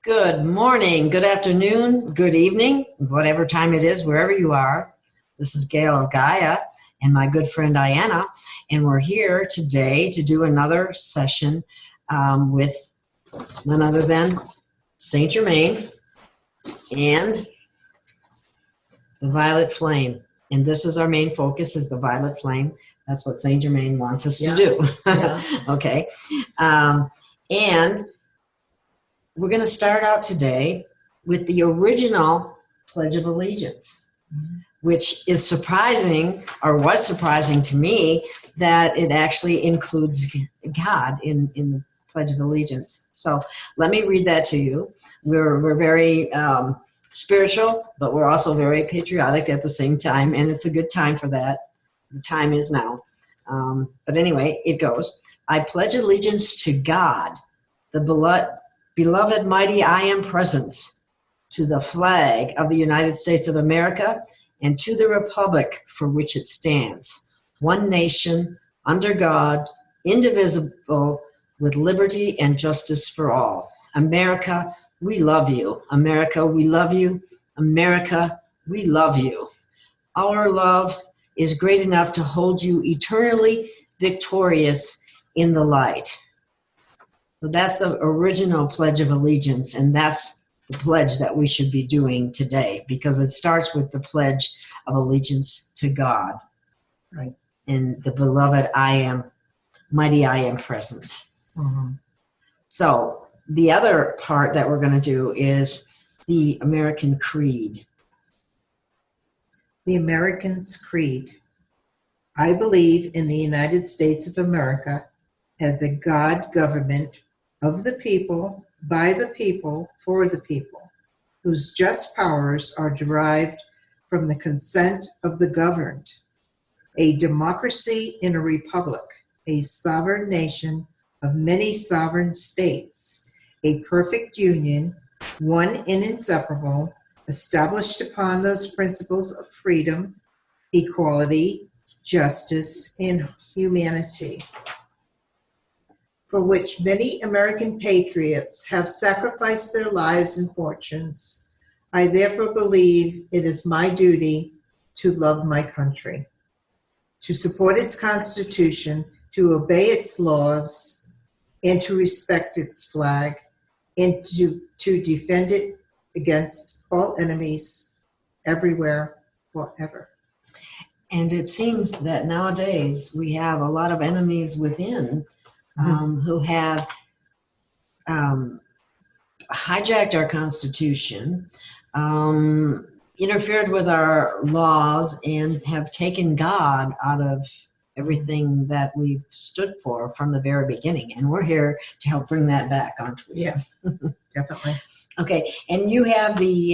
Good morning, good afternoon, good evening, whatever time it is, wherever you are. This is Gail of Gaia and my good friend Aiana, and we're here today to do another session with none other than Saint Germain and the violet flame. And this is our main focus, is the violet flame. That's what Saint Germain wants us to do. Okay. And we're going to start out today with the original Pledge of Allegiance, which is surprising, or was surprising to me, that it actually includes God in the Pledge of Allegiance. So let me read that to you. We're very spiritual, but we're also very patriotic at the same time, and it's a good time for that. The time is now. But anyway, it goes. I pledge allegiance to God, the beloved mighty I Am Presence, to the flag of the United States of America, and to the republic for which it stands, one nation, under God, indivisible, with liberty and justice for all. America, we love you. America, we love you. America, we love you. Our love is great enough to hold you eternally victorious in the light. So that's the original Pledge of Allegiance, and that's the pledge that we should be doing today, because it starts with the Pledge of Allegiance to God, right? And the beloved I Am, mighty I Am Present. Mm-hmm. So the other part that we're going to do is the American Creed. The American's Creed. I believe in the United States of America as a God government of the people, by the people, for the people, whose just powers are derived from the consent of the governed, a democracy in a republic, a sovereign nation of many sovereign states, a perfect union, one and inseparable, established upon those principles of freedom, equality, justice, and humanity, for which many American patriots have sacrificed their lives and fortunes. I therefore believe it is my duty to love my country, to support its Constitution, to obey its laws, and to respect its flag, and to defend it against all enemies, everywhere, forever. And it seems that nowadays we have a lot of enemies within who have hijacked our Constitution, interfered with our laws, and have taken God out of everything that we've stood for from the very beginning. And we're here to help bring that back, aren't we? Yeah, definitely. Okay, and you have the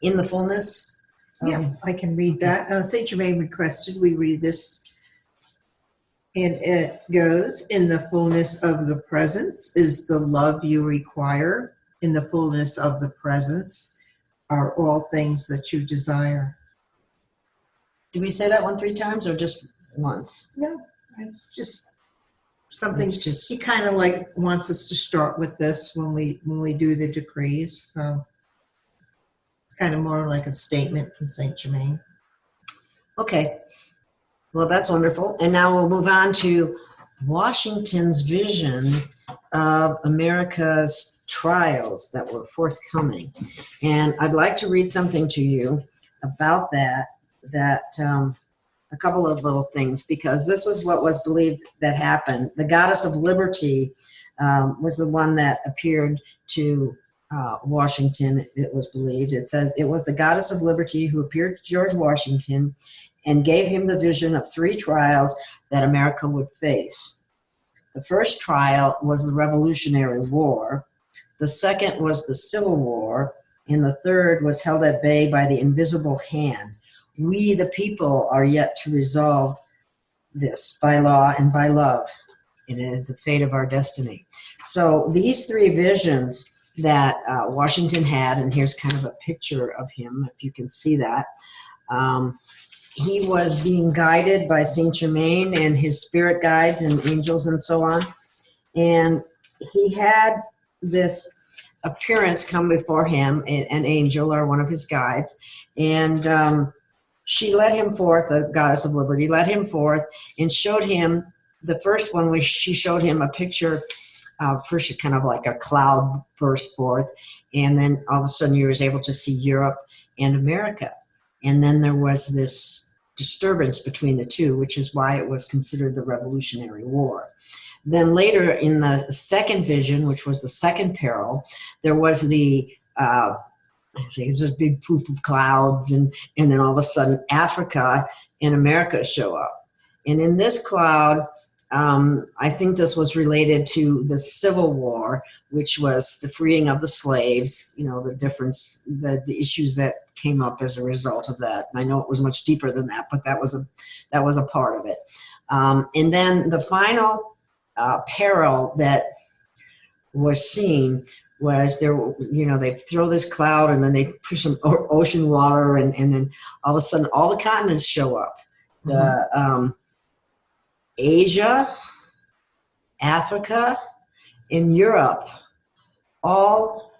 In the Fullness? Yeah, I can read that. Saint Germain requested we read this. And it goes, in the fullness of the presence is the love you require. In the fullness of the presence are all things that you desire. Did we say that 3 times or just once? No, it's just something. He kind of like wants us to start with this when we do the decrees. So kind of more like a statement from Saint Germain. Okay. Well, that's wonderful. And now we'll move on to Washington's vision of America's trials that were forthcoming. And I'd like to read something to you about that a couple of little things, because this was what was believed that happened. The goddess of liberty was the one that appeared to Washington, it was believed. It says, it was the goddess of liberty who appeared to George Washington and gave him the vision of 3 trials that America would face. The first trial was the Revolutionary War. The second was the Civil War. And the third was held at bay by the invisible hand. We, the people, are yet to resolve this by law and by love. It is the fate of our destiny. So these 3 visions that Washington had, and here's kind of a picture of him, if you can see that. He was being guided by Saint Germain and his spirit guides and angels and so on. And he had this appearance come before him, an angel or one of his guides, and she led him forth, the goddess of liberty, led him forth and showed him, the first one was she showed him a picture, first kind of like a cloud burst forth, and then all of a sudden you was able to see Europe and America. And then there was this disturbance between the two, which is why it was considered the Revolutionary War. Then later in the second vision, which was the second peril, there was the I think it's a big poof of clouds, and then all of a sudden Africa and America show up. And in this cloud, I think this was related to the Civil War, which was the freeing of the slaves, you know, the difference, the issues that came up as a result of that. And I know it was much deeper than that, but that was a part of it. And then the final peril that was seen was there, you know, they throw this cloud and then they push some ocean water, and then all of a sudden all the continents show up. The Asia, Africa, and Europe all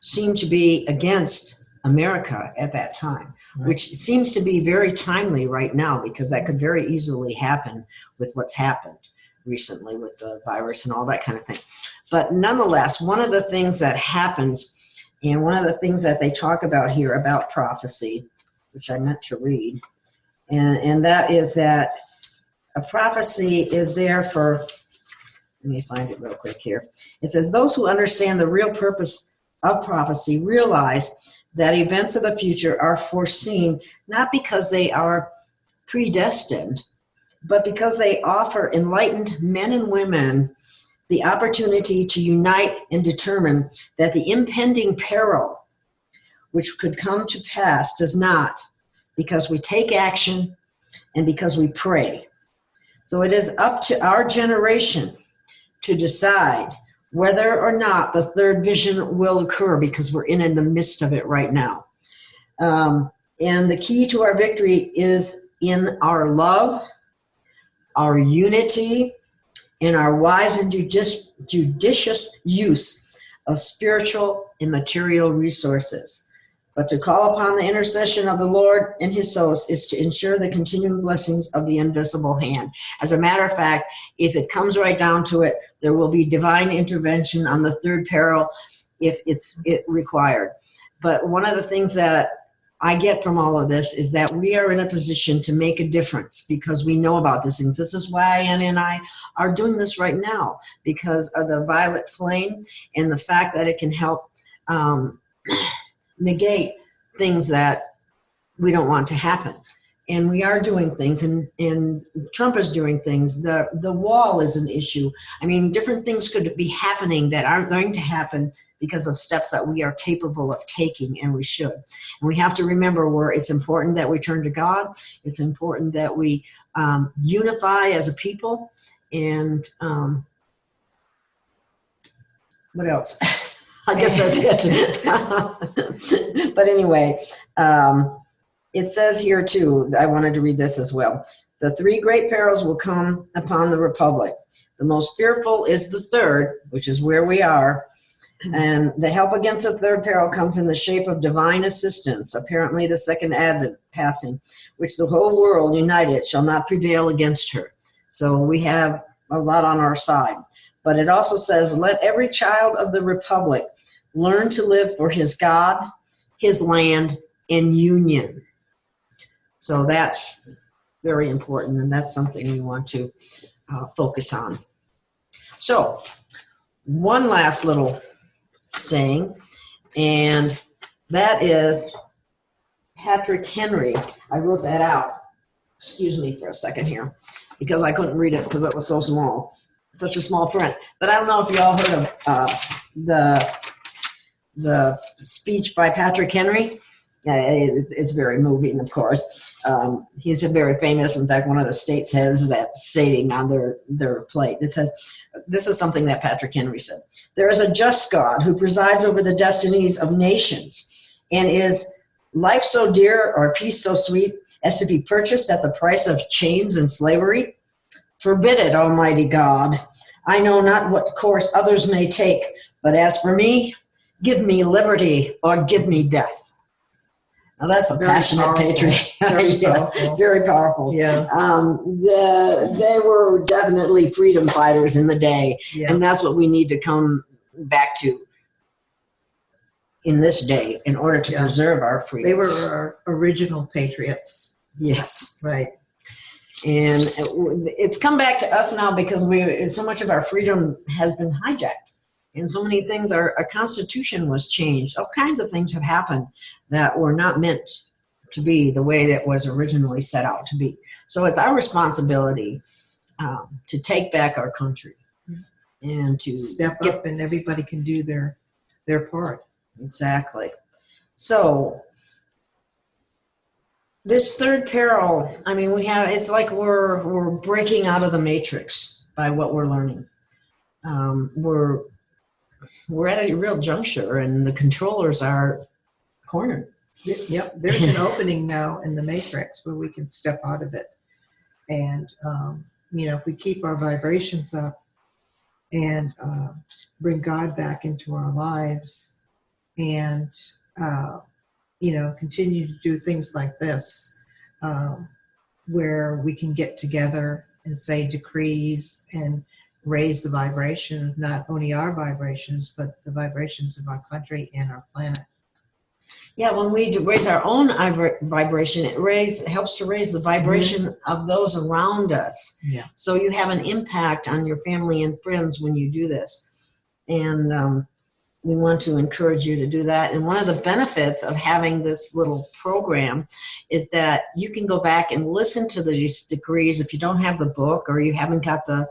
seem to be against America at that time, right, which seems to be very timely right now, because that could very easily happen with what's happened recently with the virus and all that kind of thing. But nonetheless, one of the things that happens, and one of the things that they talk about here about prophecy, which I meant to read, and that is that a prophecy is there for, let me find it real quick here. It says, those who understand the real purpose of prophecy realize that events of the future are foreseen not because they are predestined, but because they offer enlightened men and women the opportunity to unite and determine that the impending peril which could come to pass does not, because we take action and because we pray. So it is up to our generation to decide whether or not the third vision will occur, because we're in the midst of it right now. And the key to our victory is in our love, our unity, and our wise and judicious use of spiritual and material resources. But to call upon the intercession of the Lord and his hosts is to ensure the continuing blessings of the invisible hand. As a matter of fact, if it comes right down to it, there will be divine intervention on the third peril if it's required. But one of the things that I get from all of this is that we are in a position to make a difference because we know about these things. This is why Aiana and I are doing this right now, because of the violet flame and the fact that it can help negate things that we don't want to happen. And we are doing things, and Trump is doing things. The wall is an issue. I mean, different things could be happening that aren't going to happen because of steps that we are capable of taking, and we should. And we have to remember it's important that we turn to God. It's important that we unify as a people. And what else? I guess that's it. But anyway, it says here too, I wanted to read this as well. The three great perils will come upon the Republic. The most fearful is the third, which is where we are. And the help against the third peril comes in the shape of divine assistance, apparently the second advent passing, which the whole world united shall not prevail against her. So we have a lot on our side. But it also says, let every child of the Republic learn to live for his God, his land, and union. So that's very important, and that's something we want to focus on. So one last little saying, and that is Patrick Henry. I wrote that out. Excuse me for a second here, because I couldn't read it because it was so small, such a small print. But I don't know if you all heard of the speech by Patrick Henry. It's very moving, of course. He's a very famous, in fact, one of the states has that stating on their plate. It says, this is something that Patrick Henry said. There is a just God who presides over the destinies of nations, and is life so dear or peace so sweet as to be purchased at the price of chains and slavery? Forbid it, Almighty God. I know not what course others may take, but as for me, give me liberty or give me death. Now that's a Very passionate powerful. patriot. Very Yeah, powerful. very powerful. Yeah. They were definitely freedom fighters in the day, Yeah. and that's what we need to come back to in this day in order to preserve our freedoms. They were our original patriots. Yes. Right. And it's come back to us now because so much of our freedom has been hijacked. And so many things, our Constitution was changed. All kinds of things have happened that were not meant to be the way that was originally set out to be. So it's our responsibility to take back our country and to step up, and everybody can do their part. Exactly. So this third peril, I mean, it's like we're breaking out of the matrix by what we're learning. We're at a real juncture, and the controllers are cornered. Yep, there's an opening now in the matrix where we can step out of it. And, if we keep our vibrations up and bring God back into our lives and, continue to do things like this, where we can get together and say decrees and raise the vibration of not only our vibrations, but the vibrations of our country and our planet. Yeah, when we raise our own vibration, it helps to raise the vibration of those around us. Yeah. So you have an impact on your family and friends when you do this. And we want to encourage you to do that. And one of the benefits of having this little program is that you can go back and listen to these decrees. If you don't have the book or you haven't got the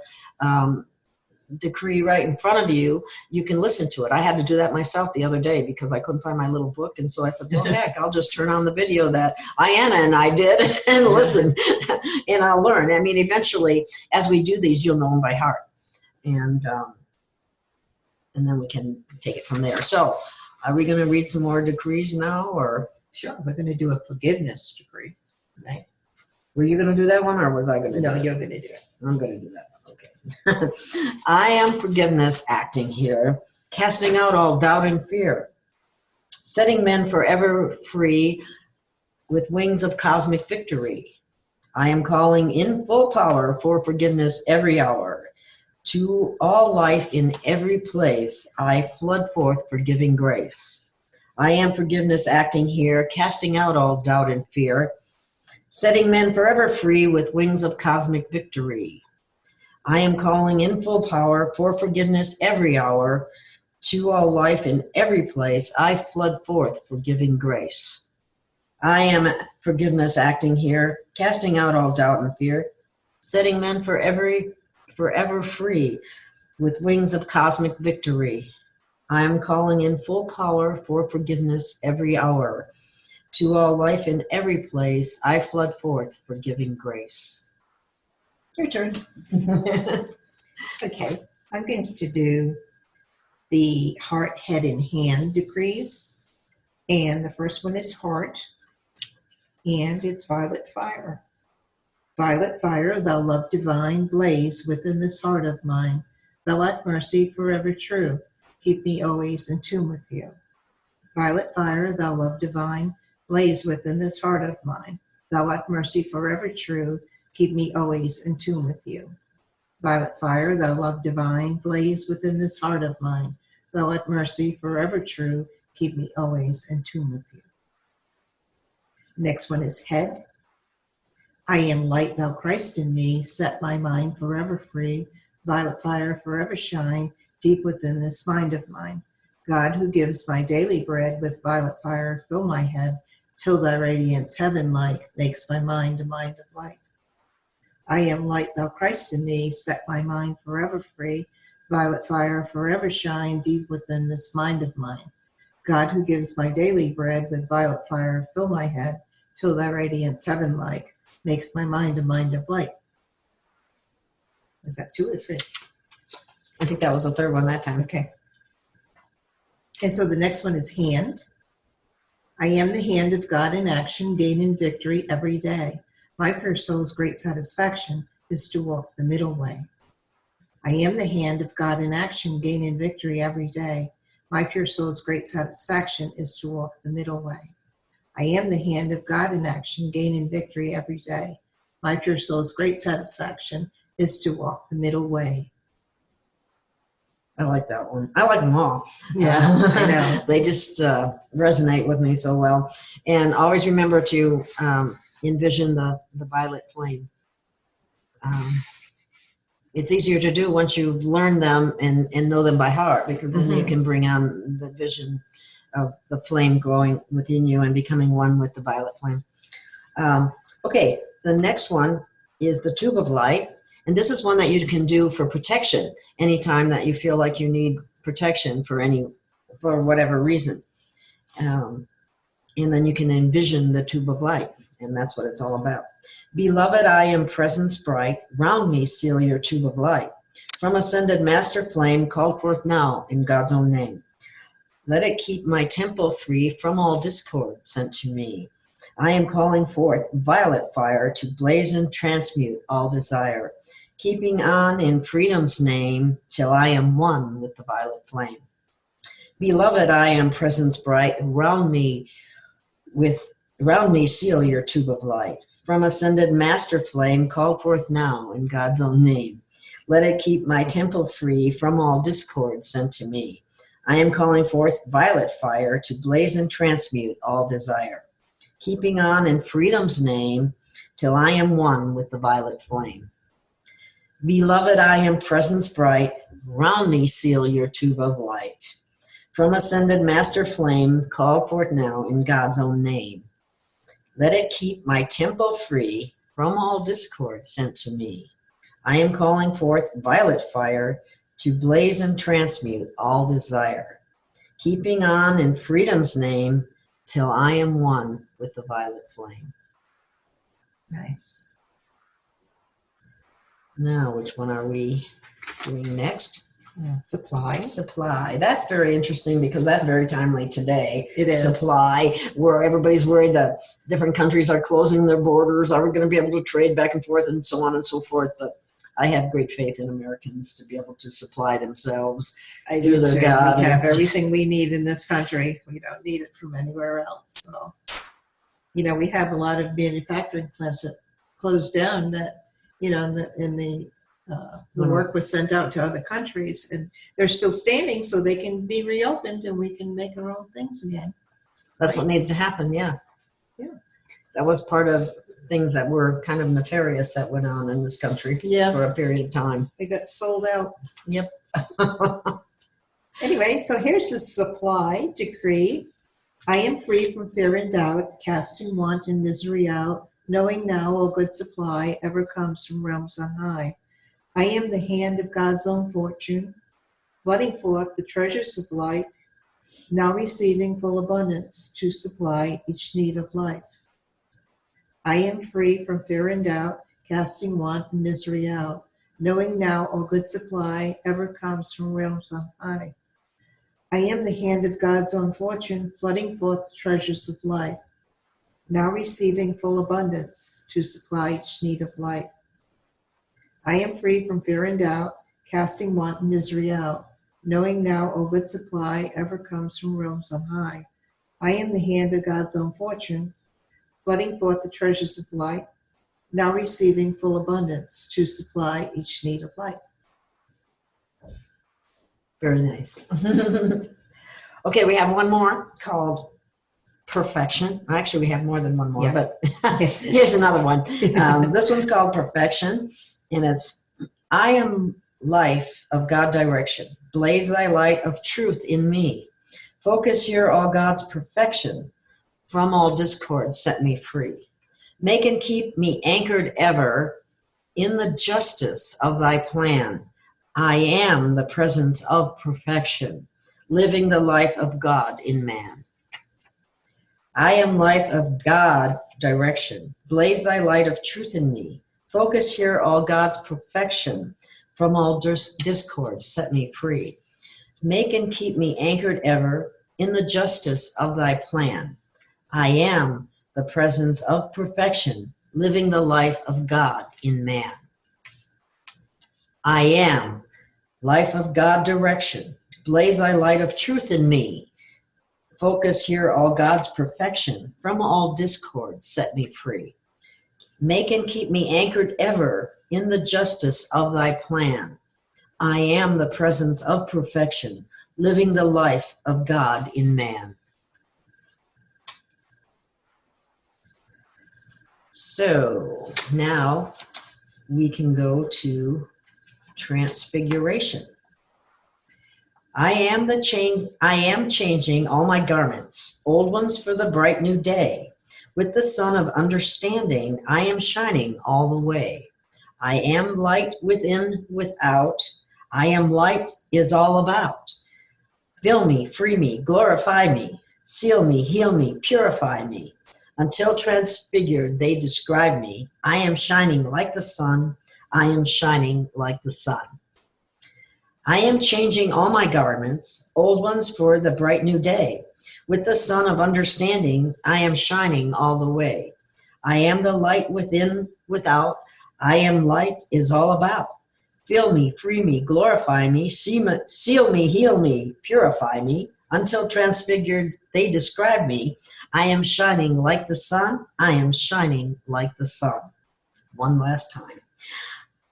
decree right in front of you, you can listen to it. I had to do that myself the other day because I couldn't find my little book. And so I said, well, heck, I'll just turn on the video that Aiana and I did and listen and I'll learn. I mean, eventually, as we do these, you'll know them by heart. And then we can take it from there. So are we going to read some more decrees now, or? Sure, we're going to do a forgiveness decree, right? Were you going to do that one, or was I going to do it? No, you're going to do it. I'm going to do that. Okay. I am forgiveness acting here, casting out all doubt and fear, setting men forever free with wings of cosmic victory. I am calling in full power for forgiveness every hour. To all life in every place, I flood forth forgiving grace. I am forgiveness acting here, casting out all doubt and fear, setting men forever free with wings of cosmic victory. I am calling in full power for forgiveness every hour. To all life in every place, I flood forth forgiving grace. I am forgiveness acting here, casting out all doubt and fear, setting men forever free with wings of cosmic victory. I am calling in full power for forgiveness every hour. To all life in every place, I flood forth forgiving grace. Your turn. Okay, I'm going to do the heart, head, and hand decrees. And the first one is heart, and it's violet fire. Violet fire, thou love divine, blaze within this heart of mine. Thou art mercy forever true. Keep me always in tune with you. Violet fire, thou love divine, blaze within this heart of mine. Thou art mercy forever true. Keep me always in tune with you. Violet fire, thou love divine, blaze within this heart of mine. Thou art mercy forever true. Keep me always in tune with you. Next one is head. I am light, thou Christ in me, set my mind forever free, violet fire forever shine, deep within this mind of mine. God who gives my daily bread, with violet fire fill my head, till thy radiance heaven-like makes my mind a mind of light. I am light, thou Christ in me, set my mind forever free, violet fire forever shine, deep within this mind of mine. God who gives my daily bread, with violet fire fill my head, till thy radiance heaven-like makes my mind a mind of light. Was that 2 or 3? I think that was the third one that time. Okay. And so the next one is hand. I am the hand of God in action, gaining victory every day. My pure soul's great satisfaction is to walk the middle way. I am the hand of God in action, gaining victory every day. My pure soul's great satisfaction is to walk the middle way. I am the hand of God in action, gaining victory every day. My pure soul's great satisfaction is to walk the middle way. I like that one. I like them all. Yeah, I know. They just resonate with me so well. And always remember to envision the violet flame. It's easier to do once you've learned them and know them by heart, because then you can bring on the vision of the flame growing within you and becoming one with the violet flame. Okay, the next one is the tube of light. And this is one that you can do for protection anytime that you feel like you need protection for whatever reason. And then you can envision the tube of light, and that's what it's all about. Beloved, I am presence bright. Round me seal your tube of light. From ascended master flame, called forth now in God's own name. Let it keep my temple free from all discord sent to me. I am calling forth violet fire to blaze and transmute all desire, keeping on in freedom's name till I am one with the violet flame. Beloved, I am presence bright. Round me seal your tube of light. From ascended master flame, called forth now in God's own name. Let it keep my temple free from all discord sent to me. I am calling forth violet fire to blaze and transmute all desire, keeping on in freedom's name till I am one with the violet flame. Beloved, I am presence bright. Round me seal your tube of light. From ascended master flame, called forth now in God's own name. Let it keep my temple free from all discord sent to me. I am calling forth violet fire to blaze and transmute all desire, keeping on in freedom's name till I am one with the violet flame. Nice. Now, which one are we doing next? Supply. Supply. That's very interesting because that's very timely today. It is. Supply, where everybody's worried that different countries are closing their borders. Are we going to be able to trade back and forth and so on and so forth? But I have great faith in Americans to be able to supply themselves. I do through too. their God. We have everything we need in this country. We don't need it from anywhere else. So, we have a lot of manufacturing plants that closed down that, the work was sent out to other countries, and they're still standing so they can be reopened and we can make our own things again. That's what needs to happen, yeah. Yeah. That was part of things that were kind of nefarious that went on in this country for a period of time. They got sold out. Yep. Anyway, so here's the supply decree. I am free from fear and doubt, casting want and misery out, knowing now all good supply ever comes from realms on high. I am the hand of God's own fortune, flooding forth the treasures of light, now receiving full abundance to supply each need of life. I am free from fear and doubt, casting want and misery out, knowing now all good supply ever comes from realms on high. I am the hand of God's own fortune, flooding forth the treasures of life, now receiving full abundance to supply each need of life. I am free from fear and doubt, casting want and misery out, knowing now all good supply ever comes from realms on high. I am the hand of God's own fortune, flooding forth the treasures of light, now receiving full abundance to supply each need of life. Very nice. Okay, we have one more called perfection. Actually, we have more than one more, but here's another one. This one's called perfection, and it's, I am life of God direction. Blaze thy light of truth in me. Focus here all God's perfection. From all discord set me free. Make and keep me anchored ever in the justice of thy plan. I am the presence of perfection, living the life of God in man. I am life of God direction. Blaze thy light of truth in me. Focus here all God's perfection. From all discord set me free. Make and keep me anchored ever in the justice of thy plan. I am the presence of perfection, living the life of God in man. I am life of God direction. Blaze thy light of truth in me. Focus here all God's perfection. From all discord, set me free. Make and keep me anchored ever in the justice of thy plan. I am the presence of perfection, living the life of God in man. So now we can go to Transfiguration. I am changing all my garments, old ones for the bright new day. With the sun of understanding, I am shining all the way. I am light within, without. I am light is all about. Fill me, free me, glorify me, seal me, heal me, purify me. Until transfigured, they describe me. I am shining like the sun. I am shining like the sun. I am changing all my garments, old ones for the bright new day. With the sun of understanding, I am shining all the way. I am the light within, without. I am light is all about. Fill me, free me, glorify me, seal me, heal me, purify me. Until transfigured, they describe me. I am shining like the sun. I am shining like the sun. One last time.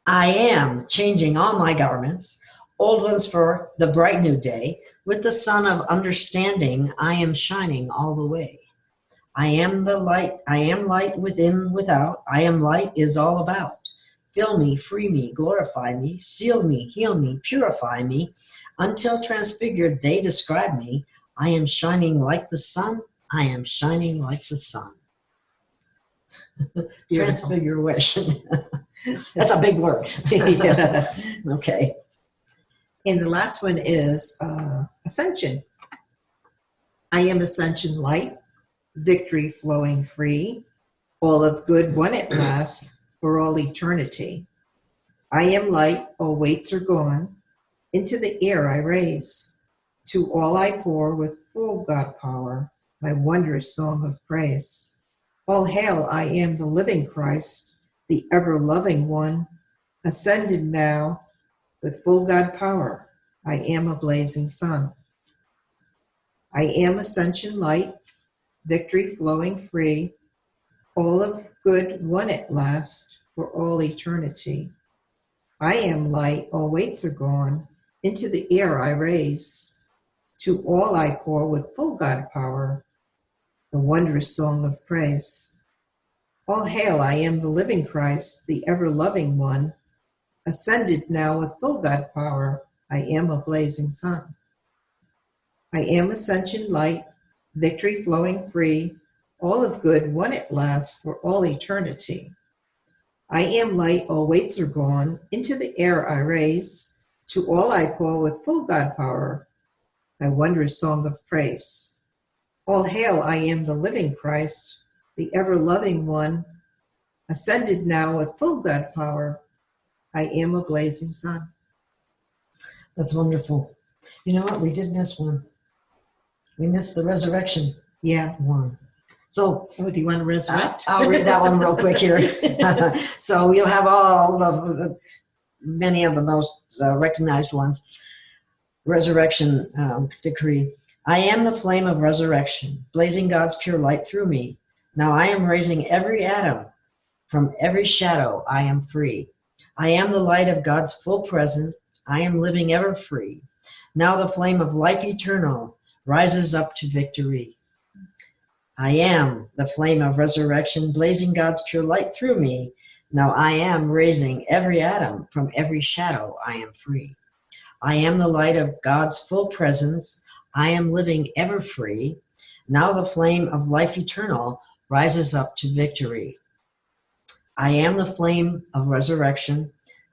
I am changing all my garments, old ones for the bright new day. With the sun of understanding, I am shining all the way. I am the light. I am light within, without. I am light is all about. Fill me, free me, glorify me, seal me, heal me, purify me. Until transfigured, they describe me. I am shining like the sun. I am shining like the sun. Transfiguration. That's a big word. Yeah. Okay. And the last one is Ascension. I am Ascension light, victory flowing free, all of good won at last for all eternity. I am light, all weights are gone, into the air I raise. To all I pour with full God power, my wondrous song of praise. All hail, I am the living Christ, the ever-loving one, ascended now with full God power. I am a blazing sun. I am Ascension light, victory flowing free, all of good won at last for all eternity. I am light, all weights are gone, into the air I raise. To all I pour with full God power, the wondrous song of praise. All hail, I am the living Christ, the ever-loving one, ascended now with full God power. I am a blazing sun. I am Ascension light, victory flowing free, all of good won at last for all eternity. I am light, all weights are gone, into the air I raise. To all I pour with full God power, my wondrous song of praise. All hail, I am the living Christ, the ever-loving one, ascended now with full God power. I am a blazing sun. That's wonderful. You know what? We did miss one. We missed the resurrection Yeah. one. So Oh, do you want to resurrect? I'll read that one real quick here. So you'll have all the many of the most recognized ones. Resurrection decree. I am the flame of resurrection, blazing God's pure light through me. Now I am raising every atom. From every shadow I am free. I am the light of God's full presence. I am living ever free. Now the flame of life eternal rises up to victory. I am the flame of resurrection, blazing God's pure light through me. Now I am raising every atom. From every shadow I am free. I am the light of God's full presence. I am living ever free. Now the flame of life eternal rises up to victory. I am the flame of resurrection,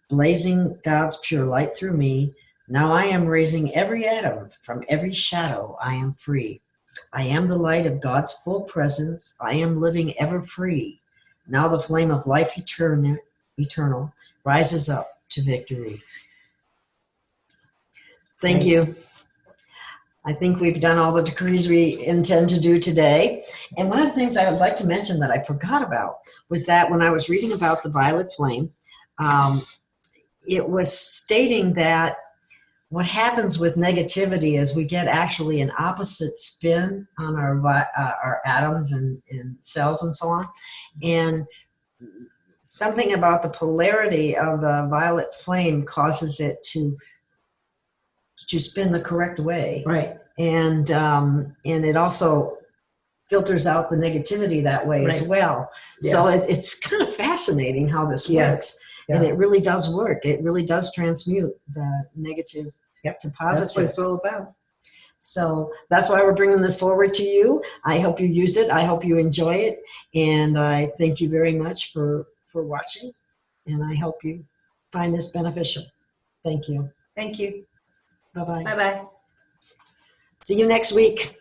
blazing God's pure light through me. Now I am raising every atom. From every shadow I am free. I am the light of God's full presence. I am living ever free. Now the flame of life eternal rises up to victory. Thank you. I think we've done all the decrees we intend to do today. And one of the things I would like to mention that I forgot about was that when I was reading about the violet flame, it was stating that what happens with negativity is we get actually an opposite spin on our atoms and cells and so on. And something about the polarity of the violet flame causes it to spin the correct way. Right. And it also filters out the negativity that way as well. Yeah. So it's kind of fascinating how this works. Yeah. And it really does work. It really does transmute the negative to positive. That's what it's all about. So that's why we're bringing this forward to you. I hope you use it. I hope you enjoy it. And I thank you very much for watching. And I hope you find this beneficial. Thank you. Thank you. Bye-bye. Bye-bye. See you next week.